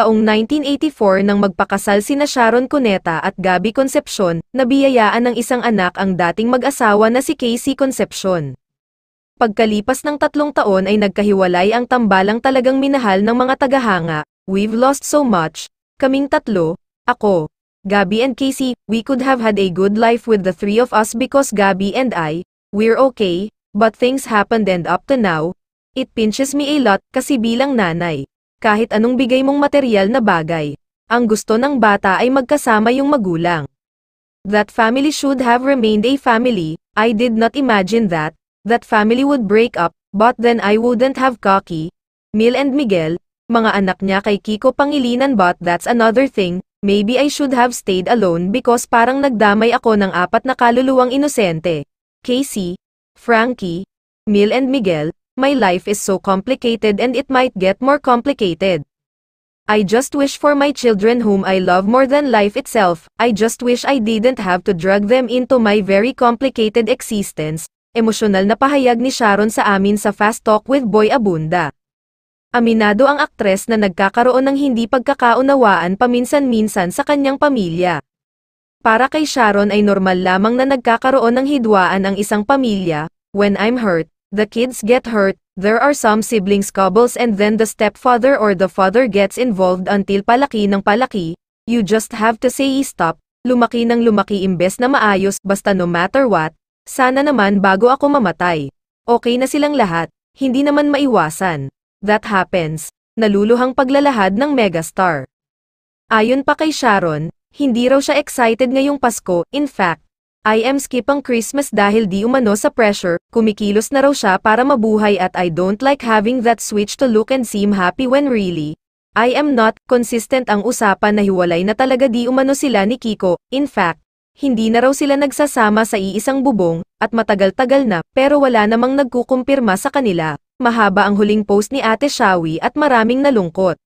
Taong 1984 nang magpakasal sina Sharon Cuneta at Gabby Concepcion, nabiyayaan ng isang anak ang dating mag-asawa na si Casey Concepcion. Pagkalipas ng 3 taon ay nagkahiwalay ang tambalang talagang minahal ng mga tagahanga. "We've lost so much, kaming tatlo, ako, Gabby and Casey, we could have had a good life with the three of us because Gabby and I, we're okay, but things happened and up to now, it pinches me a lot kasi bilang nanay, kahit anong bigay mong material na bagay, ang gusto ng bata ay magkasama yung magulang. That family should have remained a family. I did not imagine that family would break up, but then I wouldn't have Kaki, Mil and Miguel, mga anak niya kay Kiko Pangilinan, but that's another thing, maybe I should have stayed alone because parang nagdamay ako ng 4 na kaluluwang inosente. Casey, Frankie, Mil and Miguel, my life is so complicated and it might get more complicated. I just wish for my children whom I love more than life itself, I just wish I didn't have to drag them into my very complicated existence." Emosyonal na pahayag ni Sharon sa amin sa Fast Talk with Boy Abunda. Aminado ang aktres na nagkakaroon ng hindi pagkakaunawaan paminsan-minsan sa kanyang pamilya. Para kay Sharon ay normal lamang na nagkakaroon ng hidwaan ang isang pamilya. "When I'm hurt, the kids get hurt, there are some sibling squabbles and then the stepfather or the father gets involved until palaki ng palaki, you just have to say stop, lumaki ng lumaki imbes na maayos, basta no matter what, sana naman bago ako mamatay. Okay na silang lahat, hindi naman maiwasan. That happens." Naluluhang paglalahad ng megastar. Ayon pa kay Sharon, hindi raw siya excited ngayong Pasko, in fact, "I am skipang Christmas dahil di umano sa pressure, kumikilos na raw siya para mabuhay at I don't like having that switch to look and seem happy when really, I am not." Consistent ang usapan na hiwalay na talaga di umano sila ni Kiko, in fact, hindi na raw sila nagsasama sa iisang bubong, at matagal-tagal na, pero wala namang nagkukumpirma sa kanila. Mahaba ang huling post ni Ate Shawi at maraming nalungkot.